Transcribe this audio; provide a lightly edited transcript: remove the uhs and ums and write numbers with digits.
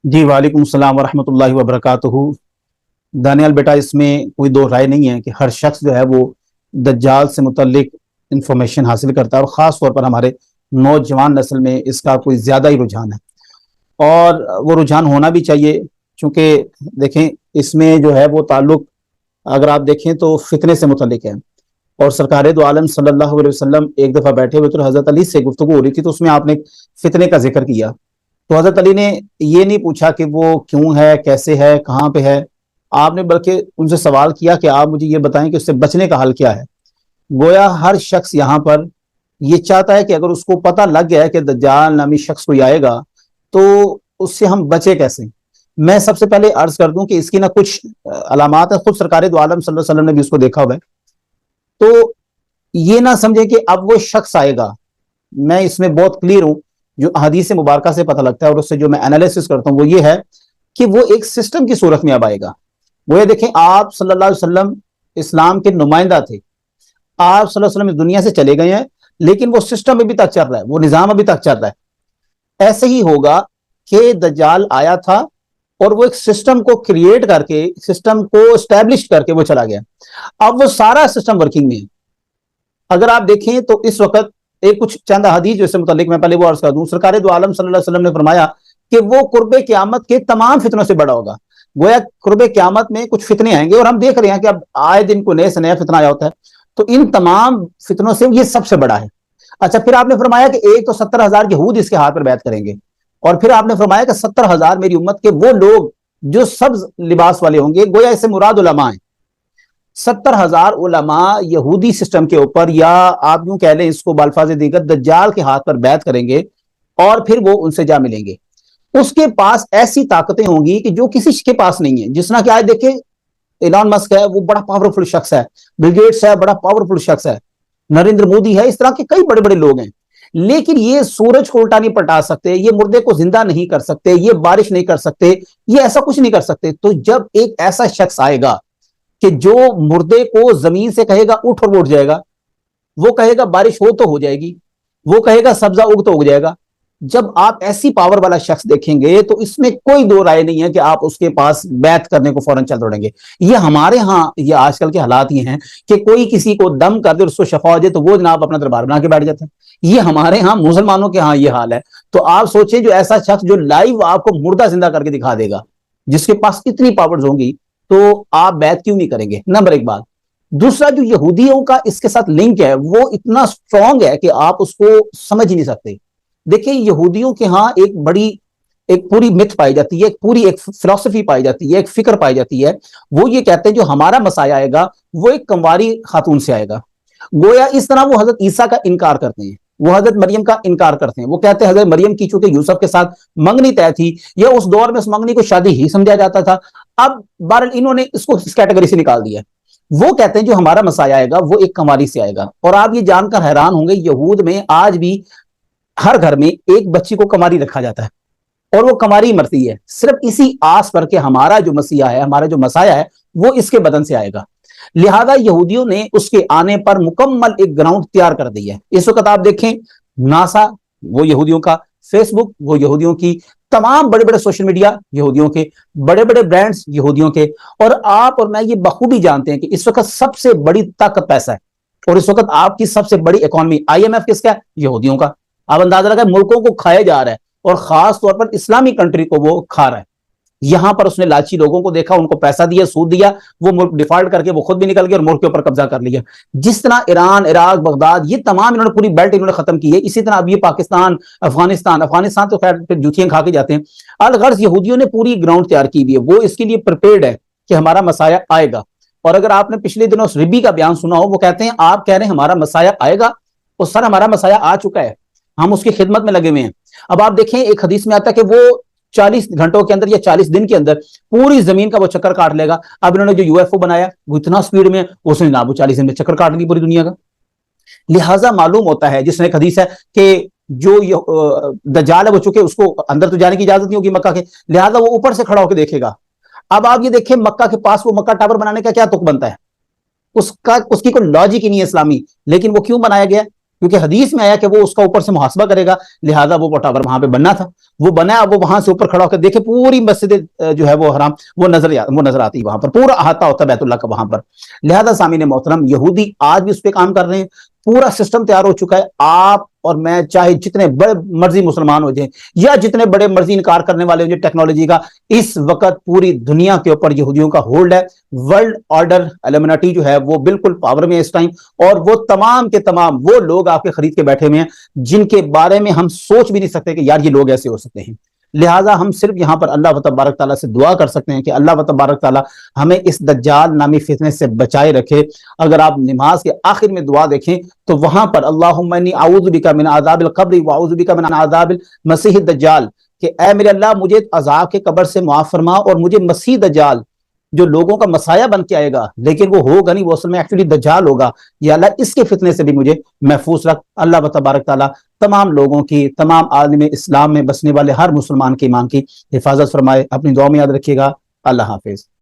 जी वालेकुम सलाम वरहमतुल्लाहि वबरकातुहू। दानियाल बेटा, इसमें कोई दो राय नहीं है कि हर शख्स जो है वो दज्जाल से मुतल्लिक इंफॉर्मेशन हासिल करता है, और ख़ास तौर पर हमारे नौजवान नस्ल में इसका कोई ज़्यादा ही रुझान है, और वो रुझान होना भी चाहिए। चूँकि देखें, इसमें जो है वो ताल्लुक अगर आप देखें तो फितने से मुतल्लिक है। और सरकार दो आलम सल्लल्लाहु अलैहि वसल्लम एक दफ़ा बैठे हुए तो हज़रत अली से गुफ्तगू हो रही थी, तो उसमें आपने फितने का जिक्र किया। तो हजरत अली ने ये नहीं पूछा कि वो क्यों है, कैसे है, कहाँ पे है। आपने बल्कि उनसे सवाल किया कि आप मुझे ये बताएं कि उससे बचने का हल क्या है। गोया हर शख्स यहाँ पर ये चाहता है कि अगर उसको पता लग गया है कि दज्जाल नामी शख्स कोई आएगा तो उससे हम बचे कैसे। मैं सबसे पहले अर्ज कर दूं कि इसकी ना कुछ अलामात है, खुद सरकार दो आलम सल्लल्लाहु अलैहि वसल्लम ने भी उसको देखा हुआ है। तो ये ना समझे कि अब वो शख्स आएगा। मैं इसमें बहुत क्लियर हूं, जो हदीस मुबारका से पता लगता है और उससे जो मैं एनालिसिस करता हूं वो ये है कि वो एक सिस्टम की सूरत में अब आएगा। वो ये देखें, आप सल्लल्लाहु अलैहि वसल्लम इस्लाम के नुमाइंदा थे। आप सल्लल्लाहु अलैहि वसल्लम इस दुनिया से चले गए हैं, लेकिन वो सिस्टम अभी तक चल रहा है, वो निजाम अभी तक चल रहा है। ऐसे ही होगा कि दज्जाल आया था और वो एक सिस्टम को क्रिएट करके, सिस्टम को स्टैब्लिश करके वो चला गया। अब वो सारा सिस्टम वर्किंग में है। अगर आप देखें तो इस वक्त एक कुछ चंद हदीस जैसे मुतालिक मैं पहले वो अर्ज कर दूं। सरकार दो आलम सल्लल्लाहु अलैहि वसल्लम ने फरमाया कि वो कुर्बे क़यामत के तमाम फितनों से बड़ा होगा। गोया कुर्बे क़यामत में कुछ फितने आएंगे, और हम देख रहे हैं कि अब आए दिन को नए से नया फितना आया होता है। तो इन तमाम फितनों से ये सबसे बड़ा है। अच्छा, फिर आपने फरमाया कि एक तो 70,000 यहूद इसके हाथ पर बैत करेंगे, और फिर आपने फरमाया कि 70,000 मेरी उम्मत के वो लोग जो सब लिबास वाले होंगे। गोया इससे मुराद उलमा है। 70,000 उलमा यहूदी सिस्टम के ऊपर, या आप यूं कह लें इसको बाल्फाज दीगर, दज्जाल के हाथ पर बैत करेंगे, और फिर वो उनसे जा मिलेंगे। उसके पास ऐसी ताकतें होंगी कि जो किसी के पास नहीं है। जिस तरह कि आज देखे, एलॉन मस्क है, वो बड़ा पावरफुल शख्स है। बिल गेट्स है, बड़ा पावरफुल शख्स है। नरेंद्र मोदी है, इस तरह के कई बड़े बड़े लोग हैं। लेकिन ये सूरज को उल्टा नहीं पलटा सकते, ये मुर्दे को जिंदा नहीं कर सकते, ये बारिश नहीं कर सकते, ये ऐसा कुछ नहीं कर सकते। तो जब एक ऐसा शख्स आएगा कि जो मुर्दे को जमीन से कहेगा उठ, और वो उठ जाएगा, वो कहेगा बारिश हो तो हो जाएगी, वो कहेगा सब्जा उग तो उग जाएगा। जब आप ऐसी पावर वाला शख्स देखेंगे तो इसमें कोई दो राय नहीं है कि आप उसके पास बैत करने को फौरन चल दौड़ेंगे। ये हमारे यहाँ ये आजकल के हालात ये हैं कि कोई किसी को दम कर दे और उसको शफा हो जाए तो वो जनाब अपना दरबार बना के बैठ जाते हैं। ये हमारे यहाँ मुसलमानों के यहाँ ये हाल है। तो आप सोचें, जो ऐसा शख्स जो लाइव आपको मुर्दा जिंदा करके दिखा देगा, जिसके पास इतनी पावर्स होंगी, तो आप बैत क्यों नहीं करेंगे? नंबर एक बात। दूसरा, जो यहूदियों का इसके साथ लिंक है वो इतना स्ट्रांग है कि आप उसको समझ ही नहीं सकते। देखिए, यहूदियों के यहाँ एक बड़ी, एक पूरी मिथ पाई जाती है, एक पूरी एक फिलॉसफी पाई जाती है, एक फिक्र पाई जाती है। वो ये कहते हैं जो हमारा मसाया आएगा वो एक कंवारी खातून से आएगा। गोया इस तरह वो हजरत ईसा का इनकार करते हैं, वो हजरत मरियम का इनकार करते हैं। वो कहते हैं हजरत मरियम की चूंकि यूसुफ के साथ मंगनी तय थी, या उस दौर में उस मंगनी को शादी ही समझा जाता था। अब बहरहाल इन्होंने इसको इस कैटेगरी से निकाल दिया। वो कहते हैं जो हमारा मसाया आएगा वो एक कंवारी से आएगा। और आप ये जानकर हैरान होंगे, यहूद में आज भी हर घर में एक बच्ची को कंवारी रखा जाता है, और वो कंवारी मरती है सिर्फ इसी आस पर कि हमारा जो मसीहा है, हमारा जो मसाया है, वो इसके बदन से आएगा। लिहाजा यहूदियों ने उसके आने पर मुकम्मल एक ग्राउंड तैयार कर दी है। इस वक्त आप देखें, नासा वो यहूदियों का, फेसबुक वो यहूदियों की, तमाम बड़े बड़े सोशल मीडिया यहूदियों के, बड़े बड़े ब्रांड्स यहूदियों के। और आप और मैं ये बखूबी जानते हैं कि इस वक्त सबसे बड़ी ताकत पैसा है, और इस वक्त आपकी सबसे बड़ी इकोनॉमी IMF किसका है? यहूदियों का। आप अंदाजा लगाए, मुल्कों को खाया जा रहा है, और खास तौर पर इस्लामी कंट्री को वो खा रहा है। यहां पर उसने लालची लोगों को देखा, उनको पैसा दिया, सूद दिया, वो मुल्क डिफॉल्ट करके वो खुद भी निकल गया और मुल्क के ऊपर कब्जा कर लिया। जिस तरह ईरान, इराक, बगदाद, ये तमाम इन्होंने पूरी बेल्ट इन्होंने खत्म की है, इसी तरह अब ये पाकिस्तान, अफगानिस्तान तो खैर फिर जूतियां खा के जाते हैं। अलगर्ज यहूदियों ने पूरी ग्राउंड तैयार की हुई है, वो इसके लिए प्रिपेयर्ड है कि हमारा मसाया आएगा। और अगर आपने पिछले दिनों रिबी का बयान सुना हो, वो कहते हैं आप कह रहे हैं हमारा मसाया आएगा, तो सर हमारा मसाया आ चुका है, हम उसकी खिदमत में लगे हुए हैं। अब आप देखें, एक हदीस में आता है कि वो 40 घंटों के अंदर या 40 दिन के अंदर पूरी जमीन का वो चक्कर काट लेगा। अब इन्होंने जो UFO बनाया वो इतना स्पीड में, उसने ना वो 40 दिन में चक्कर काट ली पूरी दुनिया का। लिहाजा मालूम होता है, जिसने एक हदीस है कि जो दज्जाल है वो चूंकि उसको अंदर तो जाने की इजाजत नहीं होगी मक्का के, लिहाजा वो ऊपर से खड़ा होकर देखेगा। अब आप ये देखें, मक्का के पास वो मक्का टावर बनाने का क्या तुक बनता है, उसका उसकी कोई लॉजिक ही नहीं है इस्लामी, लेकिन वो क्यों बनाया गया? کیونکہ حدیث میں آیا کہ وہ اس کا اوپر سے محاسبہ کرے گا، لہٰذا وہ ٹاور وہاں پہ بننا تھا، وہ بنا، وہ وہاں سے اوپر کھڑا ہو کر دیکھے پوری مسجد جو ہے وہ حرام وہ نظر آتی وہاں پر، پورا احاطہ ہوتا بیت اللہ کا وہاں پر۔ لہذا سامعین محترم، یہودی آج بھی اس پہ کام کر رہے ہیں، پورا سسٹم تیار ہو چکا ہے۔ آپ اور میں چاہے جتنے بڑے مرضی مسلمان ہو جائیں یا جتنے بڑے مرضی انکار کرنے والے ہو جائیں ٹیکنالوجی کا، اس وقت پوری دنیا کے اوپر یہودیوں کا ہولڈ ہے۔ ورلڈ آرڈر ایلومینٹی جو ہے وہ بالکل پاور میں ہے اس ٹائم، اور وہ تمام کے تمام وہ لوگ آپ کے خرید کے بیٹھے ہوئے ہیں جن کے بارے میں ہم سوچ بھی نہیں سکتے کہ یار یہ لوگ ایسے ہو سکتے ہیں۔ لہٰذا ہم صرف یہاں پر اللہ تبارک تعالیٰ سے دعا کر سکتے ہیں کہ اللہ تبارک تعالیٰ ہمیں اس دجال نامی فتنے سے بچائے رکھے۔ اگر آپ نماز کے آخر میں دعا دیکھیں تو وہاں پر اللہم انی اعوذ بک من عذاب القبر واعوذ بک من عذاب المسیح الدجال، کہ اے میرے اللہ مجھے عذاب کے قبر سے معاف فرما، اور مجھے مسیح دجال جو لوگوں کا مسایہ بن کے آئے گا لیکن وہ ہوگا نہیں، وہ اصل میں ایکچولی دجال ہوگا، یا اللہ اس کے فتنے سے بھی مجھے محفوظ رکھ۔ اللہ تبارک تعالیٰ تمام لوگوں کی، تمام عالم اسلام میں بسنے والے ہر مسلمان کے ایمان کی حفاظت فرمائے۔ اپنی دعا میں یاد رکھیے گا۔ اللہ حافظ۔